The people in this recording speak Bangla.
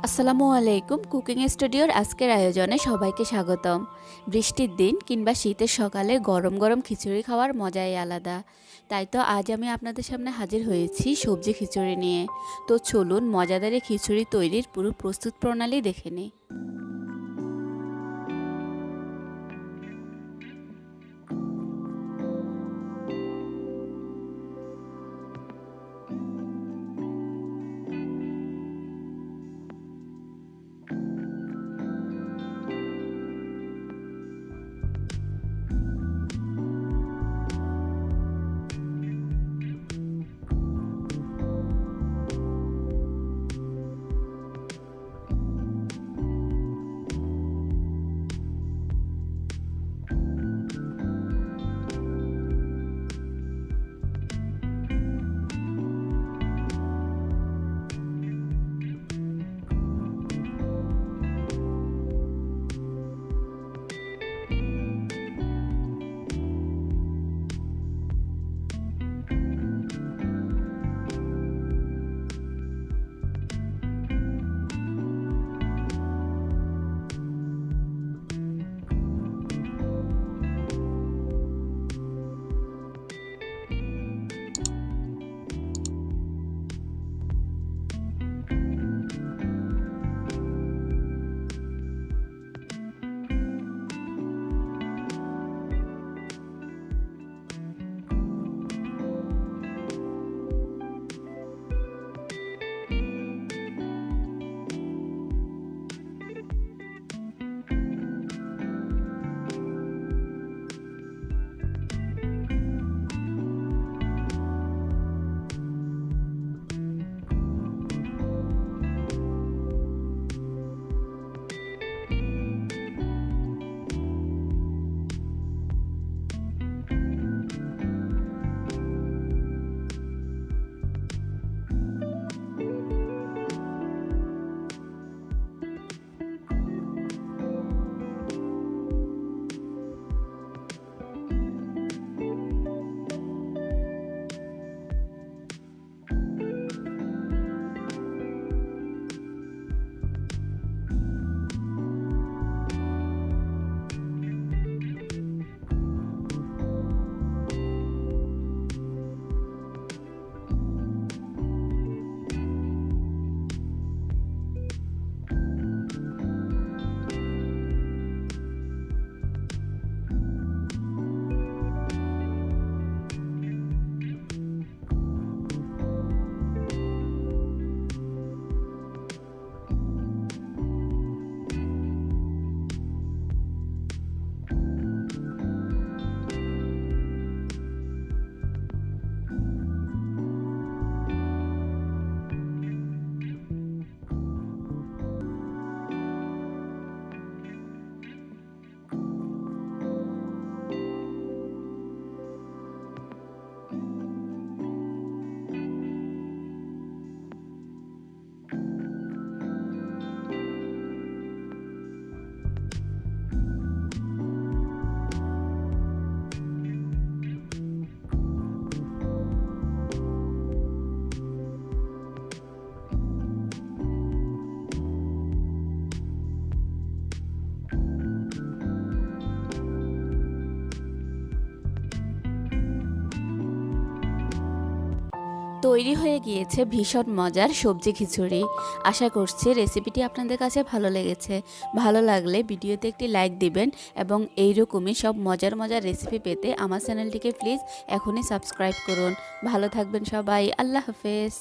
আসসালামু আলাইকুম। কুকিং স্টুডিওর আজকের আয়োজনে সবাইকে স্বাগতম। বৃষ্টির দিন কিংবা শীতের সকালে গরম গরম খিচুড়ি খাওয়ার মজাই আলাদা। তাই তো আজ আমি আপনাদের সামনে হাজির হয়েছি সবজি খিচুড়ি নিয়ে। তো চলুন মজাদার এই খিচুড়ি তৈরির পুরো প্রস্তুত প্রণালী দেখে নিই। তৈরি হয়ে গিয়েছে ভীষণ মজার সবজি খিচুড়ি। আশা করছি রেসিপিটি আপনাদের কাছে ভালো লেগেছে। ভালো লাগলে ভিডিওতে একটি লাইক দিবেন এবং এইরকমই সব মজার মজার রেসিপি পেতে আমার চ্যানেলটিকে প্লিজ এখনই সাবস্ক্রাইব করুন। ভালো থাকবেন সবাই। আল্লাহ হাফেজ।